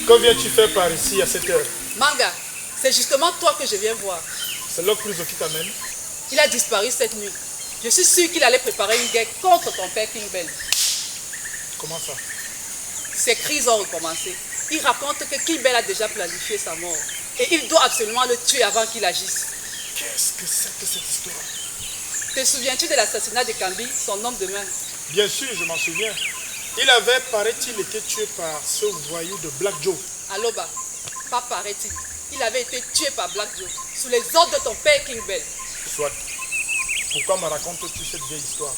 Que viens-tu faire par ici à cette heure? Manga, c'est justement toi que je viens voir. C'est l'Okprizo qui t'amène? Il a disparu cette nuit. Je suis sûr qu'il allait préparer une guerre contre ton père King Bell. Comment ça? Ses crises ont recommencé. Il raconte que King Bell a déjà planifié sa mort. Et il doit absolument le tuer avant qu'il agisse. Qu'est-ce que c'est que cette histoire? Te souviens-tu de l'assassinat de Kambi, son homme de main? Bien sûr, je m'en souviens. Il avait, paraît-il, été tué par ce voyou de Black Joe. Aloba, pas paraît-il. Il avait été tué par Black Joe, sous les ordres de ton père King Bell. Soit. Pourquoi me racontes-tu cette vieille histoire?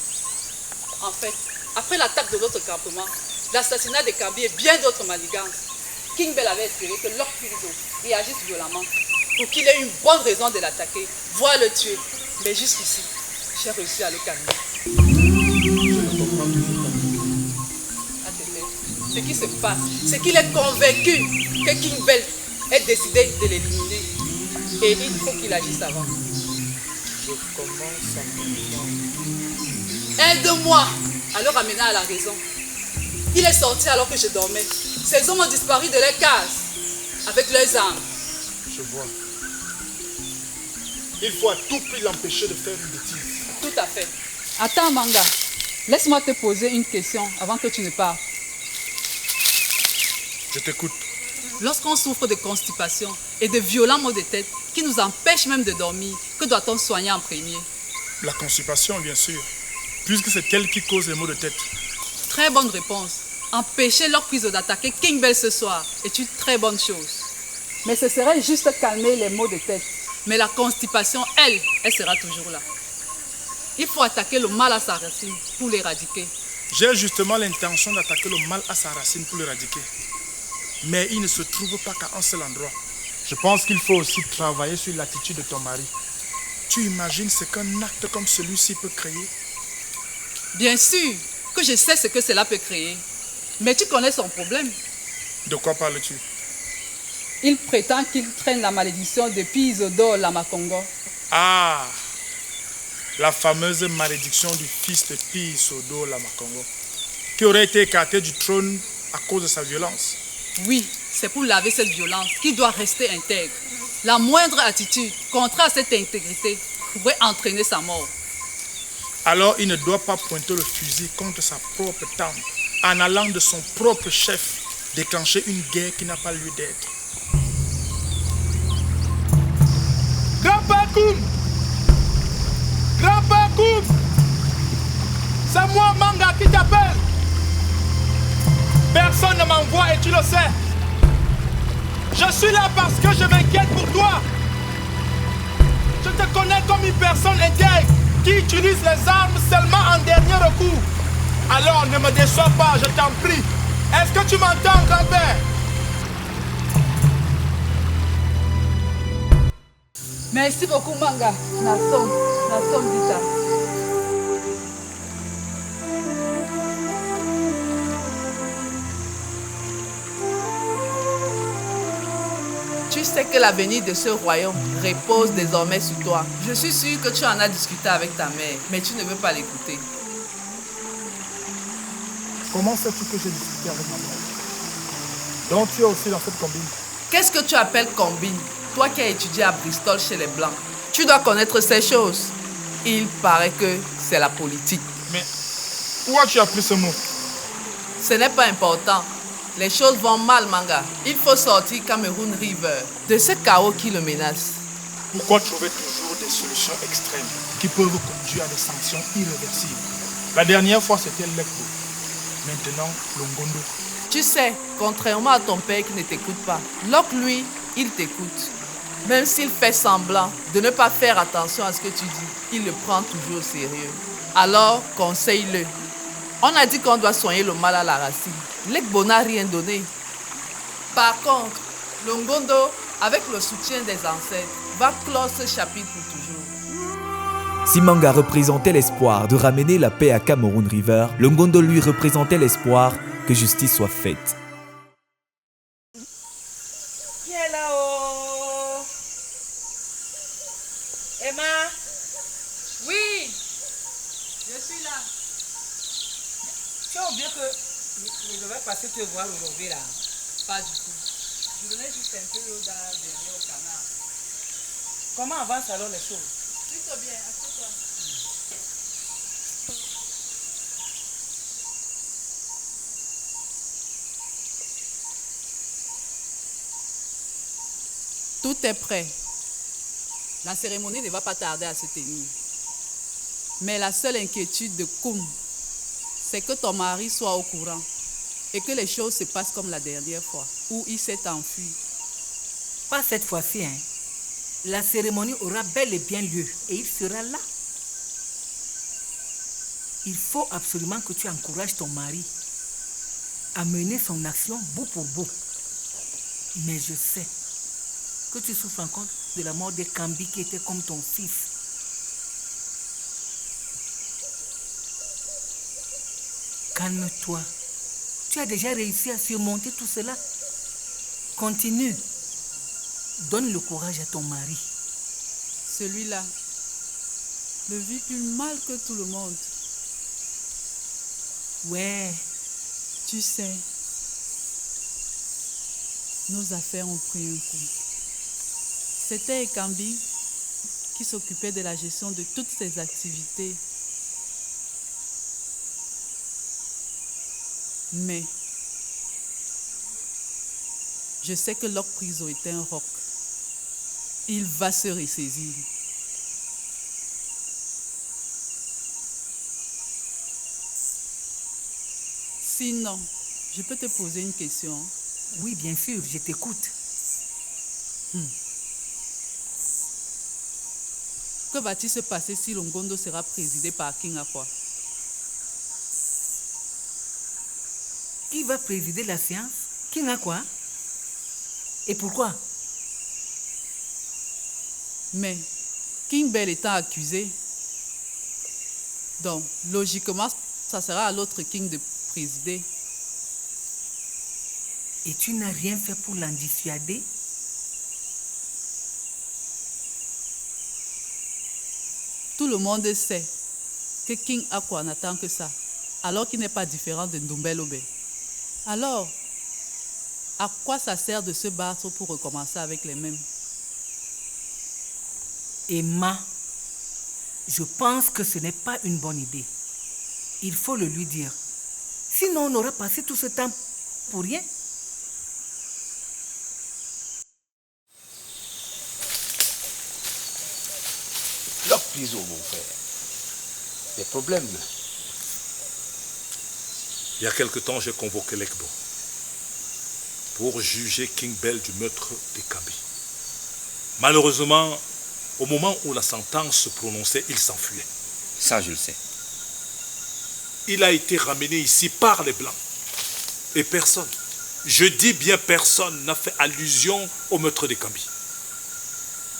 En fait, après l'attaque de notre campement, l'assassinat de Kambi et bien d'autres manigances, King Bell avait espéré que l'Okprizo réagisse violemment pour qu'il ait une bonne raison de l'attaquer, voire le tuer. Mais jusqu'ici, j'ai réussi à le calmer. Je ne comprends toujours pas. Ce qui se passe, c'est qu'il est convaincu que King Bell est décidé de l'éliminer. Et il faut qu'il agisse avant. Je commence à comprendre. Aide-moi à le ramener à la raison. Il est sorti alors que je dormais. Ces hommes ont disparu de leur case avec leurs armes. Je vois. Il faut à tout prix l'empêcher de faire une bêtise. Tout à fait. Attends, Manga. Laisse-moi te poser une question avant que tu ne partes. Je t'écoute. Lorsqu'on souffre de constipation et de violents maux de tête qui nous empêchent même de dormir, que doit-on soigner en premier? La constipation, bien sûr, puisque c'est elle qui cause les maux de tête. Très bonne réponse. Empêcher l'Okprizo d'attaquer King Bell ce soir est une très bonne chose. Mais ce serait juste calmer les maux de tête. Mais la constipation, elle sera toujours là. Il faut attaquer le mal à sa racine pour l'éradiquer. J'ai justement l'intention d'attaquer le mal à sa racine pour l'éradiquer. Mais il ne se trouve pas qu'à un seul endroit. Je pense qu'il faut aussi travailler sur l'attitude de ton mari. Tu imagines ce qu'un acte comme celui-ci peut créer? Bien sûr que je sais ce que cela peut créer. Mais tu connais son problème. De quoi parles-tu? Il prétend qu'il traîne la malédiction depuis Isidore Lamakongo. Ah, la fameuse malédiction du fils de Pi Isidore Lamakongo, qui aurait été écarté du trône à cause de sa violence. Oui, c'est pour laver cette violence qu'il doit rester intègre. La moindre attitude contraire à cette intégrité pourrait entraîner sa mort. Alors il ne doit pas pointer le fusil contre sa propre tante en allant de son propre chef déclencher une guerre qui n'a pas lieu d'être. Grand-père Koum! Grand-père Koum! C'est moi, Manga, qui t'appelle! Personne ne m'envoie et tu le sais. Je suis là parce que je m'inquiète pour toi. Je te connais comme une personne intègre qui utilise les armes seulement en dernier recours. Alors ne me déçois pas, je t'en prie. Est-ce que tu m'entends, grand-père? Merci beaucoup, Manga. Nassom Dita. Tu sais que l'avenir de ce royaume repose désormais sur toi. Je suis sûre que tu en as discuté avec ta mère, mais tu ne veux pas l'écouter. Comment sais-tu que j'ai discuté avec ma mère? Donc tu es aussi dans cette combine? Qu'est-ce que tu appelles combine? Toi qui as étudié à Bristol chez les Blancs, tu dois connaître ces choses. Il paraît que c'est la politique. Mais où as-tu appris ce mot? Ce n'est pas important. Les choses vont mal, Manga. Il faut sortir Cameroon River de ce chaos qui le menace. Pourquoi trouver toujours des solutions extrêmes qui peuvent conduire à des sanctions irréversibles? La dernière fois, c'était l'Ekbo. Maintenant, Longondo. Tu sais, contrairement à ton père qui ne t'écoute pas, Locke, lui, il t'écoute. Même s'il fait semblant de ne pas faire attention à ce que tu dis, il le prend toujours au sérieux. Alors, conseille-le. On a dit qu'on doit soigner le mal à la racine. L'Ekbo n'a rien donné. Par contre, Longondo, avec le soutien des ancêtres, va clore ce chapitre pour toujours. Si Manga représentait l'espoir de ramener la paix à Cameroon River, Longondo lui représentait l'espoir que justice soit faite. Viens là-haut. Emma. Oui, je suis là. Tu as oublié que je devais passer te voir aujourd'hui là. Pas du tout. Je venais juste un peu l'eau derrière au canard. Comment avancent alors les choses? Plutôt bien, assieds-toi. Tout est prêt. La cérémonie ne va pas tarder à se tenir. Mais la seule inquiétude de Koum, c'est que ton mari soit au courant et que les choses se passent comme la dernière fois, où il s'est enfui. Pas cette fois-ci, hein. La cérémonie aura bel et bien lieu et il sera là. Il faut absolument que tu encourages ton mari à mener son action bout pour bout. Mais je sais que tu souffres encore de la mort de Kambi qui était comme ton fils. Calme-toi. Tu as déjà réussi à surmonter tout cela. Continue. Donne le courage à ton mari. Celui-là le vit plus mal que tout le monde. Ouais. Tu sais, nos affaires ont pris un coup. C'était Ekambi qui s'occupait de la gestion de toutes ces activités. Mais je sais que Locke Priso est un roc. Il va se ressaisir. Sinon, je peux te poser une question. Oui, bien sûr, je t'écoute. Que va-t-il se passer si Longondo sera présidé par King Akwa? Qui va présider la séance? King Akwa? Et pourquoi? Mais King Bell étant accusé, donc logiquement, ça sera à l'autre King de présider. Et tu n'as rien fait pour l'en dissuader? Tout le monde sait que King Aqua n'attend que ça, alors qu'il n'est pas différent de Ndumbel Obe. Alors, à quoi ça sert de se battre pour recommencer avec les mêmes? Emma, je pense que ce n'est pas une bonne idée. Il faut le lui dire. Sinon, on aura passé tout ce temps pour rien. Lord Priso, mon frère. Des problèmes. Il y a quelque temps, j'ai convoqué l'Ekbo pour juger King Bell du meurtre des Kambi. Malheureusement, au moment où la sentence se prononçait, il s'enfuyait. Ça, je le sais. Il a été ramené ici par les Blancs. Et personne, je dis bien personne, n'a fait allusion au meurtre des Kambi.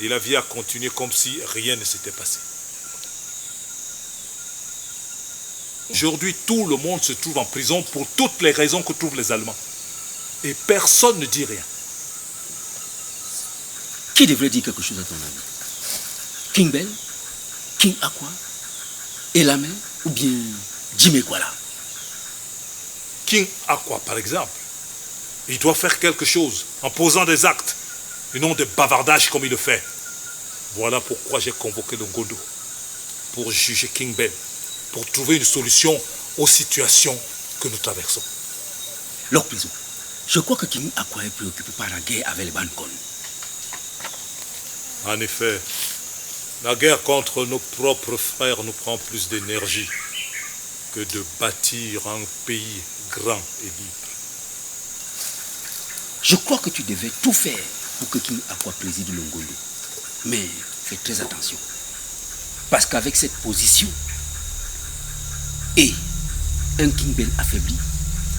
Et la vie a continué comme si rien ne s'était passé. Aujourd'hui, tout le monde se trouve en prison pour toutes les raisons que trouvent les Allemands. Et personne ne dit rien. Qui devrait dire quelque chose à ton ami? King Bell? King Aqua? Elamé? Ou bien Jimmy Kwala? King Aqua, par exemple, il doit faire quelque chose en posant des actes et non des bavardages comme il le fait. Voilà pourquoi j'ai convoqué le Ngondo pour juger King Bell, pour trouver une solution aux situations que nous traversons. Lord Priso, je crois que King Aqua est préoccupé par la guerre avec les Bankon. En effet, la guerre contre nos propres frères nous prend plus d'énergie que de bâtir un pays grand et libre. Je crois que tu devais tout faire pour que King Aqua préside le Ngondo. Mais fais très attention. Parce qu'avec cette position et un King Bell affaibli,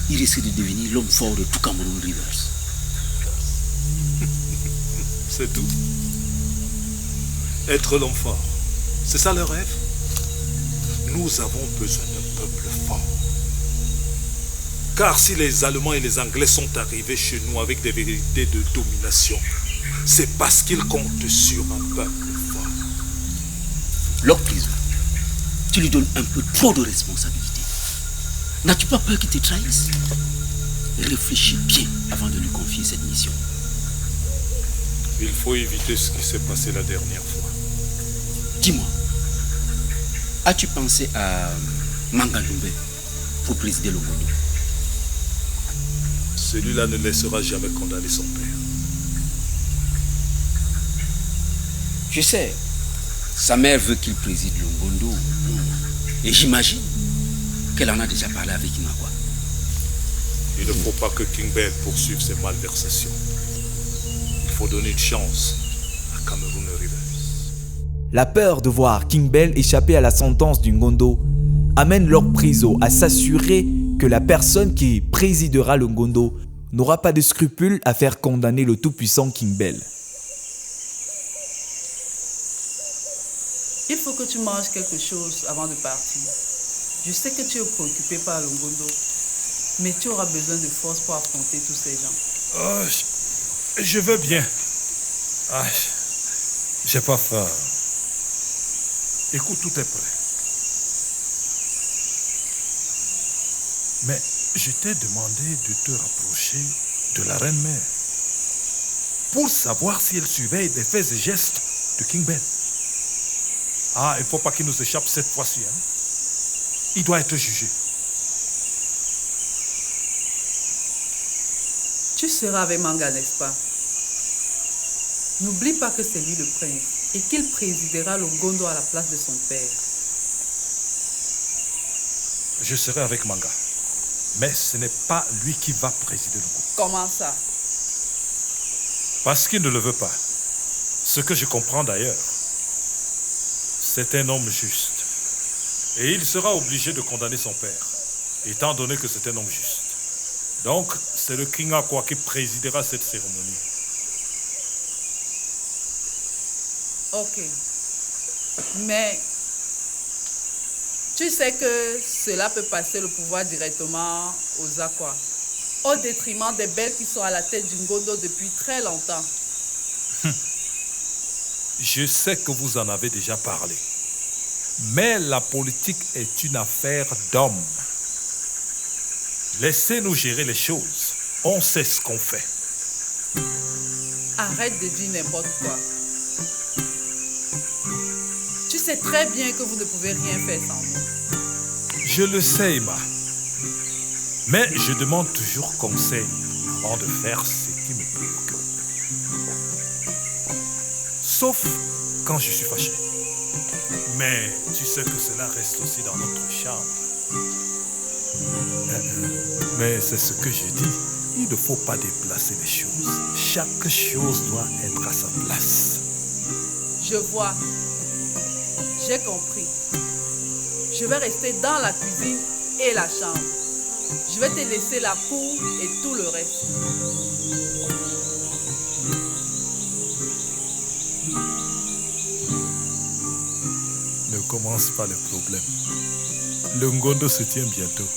il risque de devenir l'homme fort de tout Cameroun Rivers. C'est tout. Être l'homme fort, c'est ça le rêve? Nous avons besoin d'un peuple fort. Car si les Allemands et les Anglais sont arrivés chez nous avec des vérités de domination, c'est parce qu'ils comptent sur un peuple fort. Lord Priso, tu lui donnes un peu trop de responsabilité. N'as-tu pas peur qu'il te trahisse? Réfléchis bien avant de lui confier cette mission. Il faut éviter ce qui s'est passé la dernière fois. Dis-moi, as-tu pensé à Mangandoumbe pour présider le Ngondo? Celui-là ne laissera jamais condamner son père. Je sais, sa mère veut qu'il préside le Ngondo. Et j'imagine qu'elle en a déjà parlé avec Inakwa. Il ne faut pas que King Bell poursuive ses malversations. Il faut donner une chance à Cameroun Rivers. La peur de voir King Bell échapper à la sentence du Ngondo amène Lord Priso à s'assurer que la personne qui présidera le Ngondo n'aura pas de scrupules à faire condamner le tout-puissant King Bell. Il faut que tu manges quelque chose avant de partir. Je sais que tu es préoccupé par le Ngondo, mais tu auras besoin de force pour affronter tous ces gens. Oh, je veux bien. Ah, j'ai pas faim. Écoute, tout est prêt. Mais je t'ai demandé de te rapprocher de la reine-mère pour savoir si elle surveille les faits et gestes de King Bell. Ah, il ne faut pas qu'il nous échappe cette fois-ci. Hein? Il doit être jugé. Tu seras avec Manga, n'est-ce pas? N'oublie pas que c'est lui le prince et qu'il présidera le Ngondo à la place de son père. Je serai avec Manga. Mais ce n'est pas lui qui va présider le Ngondo. Comment ça? Parce qu'il ne le veut pas. Ce que je comprends d'ailleurs, c'est un homme juste. Et il sera obligé de condamner son père, étant donné que c'est un homme juste. Donc, c'est le King Aqua qui présidera cette cérémonie. Ok. Mais tu sais que cela peut passer le pouvoir directement aux Aqua, au détriment des belles qui sont à la tête du Ngondo depuis très longtemps. Je sais que vous en avez déjà parlé. Mais la politique est une affaire d'hommes. Laissez-nous gérer les choses. On sait ce qu'on fait. Arrête de dire n'importe quoi. Tu sais très bien que vous ne pouvez rien faire sans nous. Je le sais, Emma. Mais je demande toujours conseil avant de faire ce qui me préoccupe. Sauf quand je suis fâché. Mais tu sais que cela reste aussi dans notre chambre. Mais c'est ce que je dis. Il ne faut pas déplacer les choses. Chaque chose doit être à sa place. Je vois. J'ai compris. Je vais rester dans la cuisine et la chambre. Je vais te laisser la cour et tout le reste. Ne commence pas le problème. Le Ngondo se tient bientôt.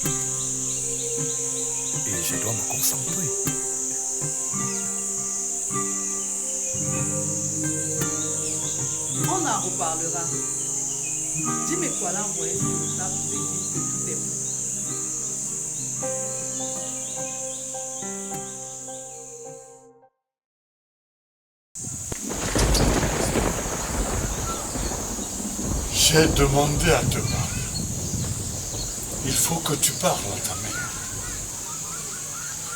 Et je dois me concentrer. On en reparlera. Dis-moi quoi là, envoyer sur le table et dire que tout est bon. J'ai demandé à te parler. Il faut que tu parles à ta mère.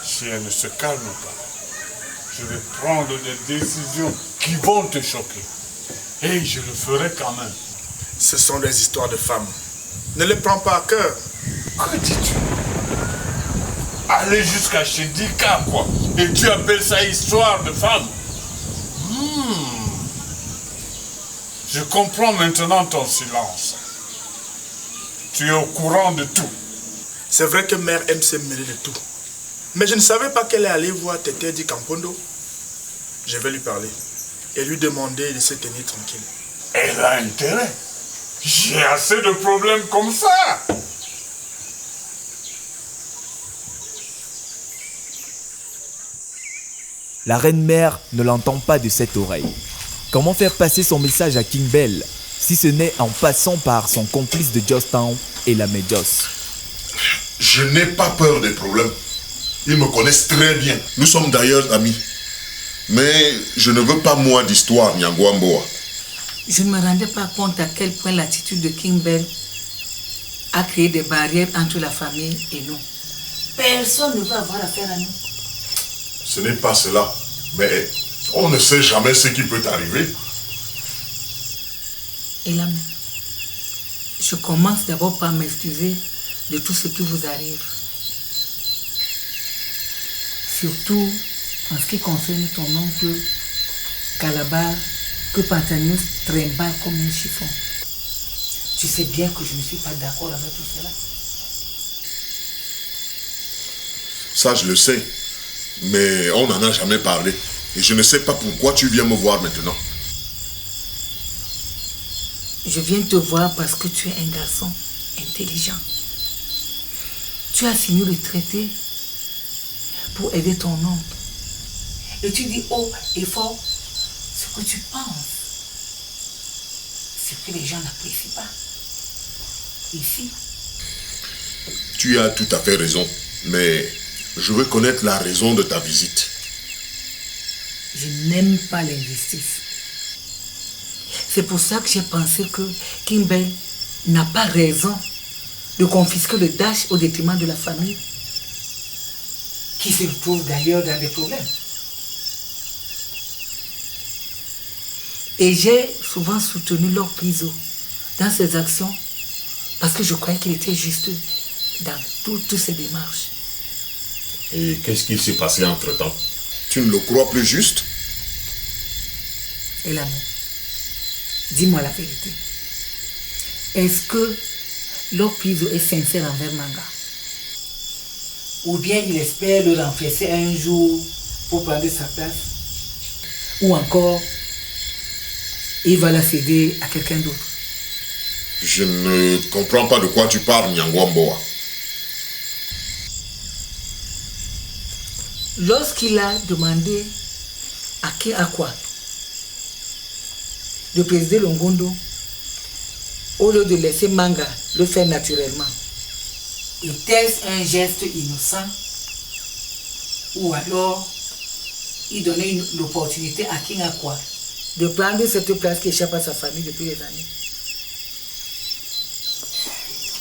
Si elle ne se calme pas, je vais prendre des décisions qui vont te choquer. Et je le ferai quand même. Ce sont des histoires de femmes. Ne les prends pas à cœur. Que dis-tu? Aller jusqu'à chez Dika, quoi. Et tu appelles ça histoire de femmes? Je comprends maintenant ton silence. Tu es au courant de tout. C'est vrai que mère aime se mêler de tout. Mais je ne savais pas qu'elle est allée voir Tété Di Campondo. Je vais lui parler et lui demander de se tenir tranquille. Elle a intérêt. J'ai assez de problèmes comme ça. La reine-mère ne l'entend pas de cette oreille. Comment faire passer son message à King Bell, si ce n'est en passant par son complice de Jostown et la Medjos? Je n'ai pas peur des problèmes. Ils me connaissent très bien. Nous sommes d'ailleurs amis. Mais je ne veux pas moi d'histoire, Nyangwamboa. Je ne me rendais pas compte à quel point l'attitude de King Bell a créé des barrières entre la famille et nous. Personne ne va avoir affaire à nous. Ce n'est pas cela. Mais on ne sait jamais ce qui peut arriver. Et là, je commence d'abord par m'excuser de tout ce qui vous arrive. Surtout en ce qui concerne ton oncle Calabar, que Pantanius trimballe comme un chiffon. Tu sais bien que je ne suis pas d'accord avec tout cela. Ça, je le sais. Mais on n'en a jamais parlé. Et je ne sais pas pourquoi tu viens me voir maintenant. Je viens te voir parce que tu es un garçon intelligent. Tu as signé le traité pour aider ton oncle. Et tu dis haut et fort ce que tu penses. Ce que les gens n'apprécient pas. Ici. Tu as tout à fait raison. Mais je veux connaître la raison de ta visite. Je n'aime pas l'injustice. C'est pour ça que j'ai pensé que King Bell n'a pas raison de confisquer le Dash au détriment de la famille, qui se retrouve d'ailleurs dans des problèmes. Et j'ai souvent soutenu Lord Priso dans ses actions parce que je croyais qu'il était juste dans toutes ses démarches. Et qu'est-ce qu'il s'est passé entre-temps? Tu ne le crois plus juste? Et l'amour, dis-moi la vérité. Est-ce que Lord Priso est sincère envers Manga? Ou bien il espère le renverser un jour pour prendre sa place? Ou encore, il va la céder à quelqu'un d'autre? Je ne comprends pas de quoi tu parles, Nyangwamboa. Lorsqu'il a demandé à King Aqua de présider le Ngondo, au lieu de laisser Manga le faire naturellement, était-ce un geste innocent ou alors il donnait l'opportunité à King Aqua de prendre cette place qui échappe à sa famille depuis des années?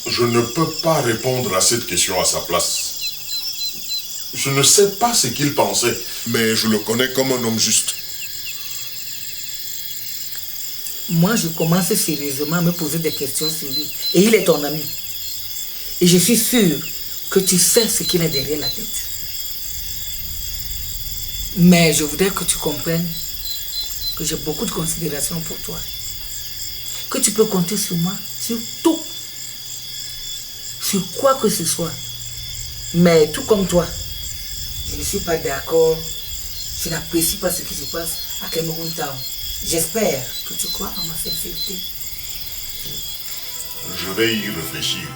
Je ne peux pas répondre à cette question à sa place. Je ne sais pas ce qu'il pensait, mais je le connais comme un homme juste. Moi, je commence sérieusement à me poser des questions sur lui. Et il est ton ami. Et je suis sûre que tu sais ce qu'il a derrière la tête. Mais je voudrais que tu comprennes que j'ai beaucoup de considération pour toi. Que tu peux compter sur moi, sur tout. Sur quoi que ce soit. Mais tout comme toi, je ne suis pas d'accord. Je n'apprécie pas ce qui se passe à Cameroun Town. J'espère que tu crois en ma sincérité. Je vais y réfléchir.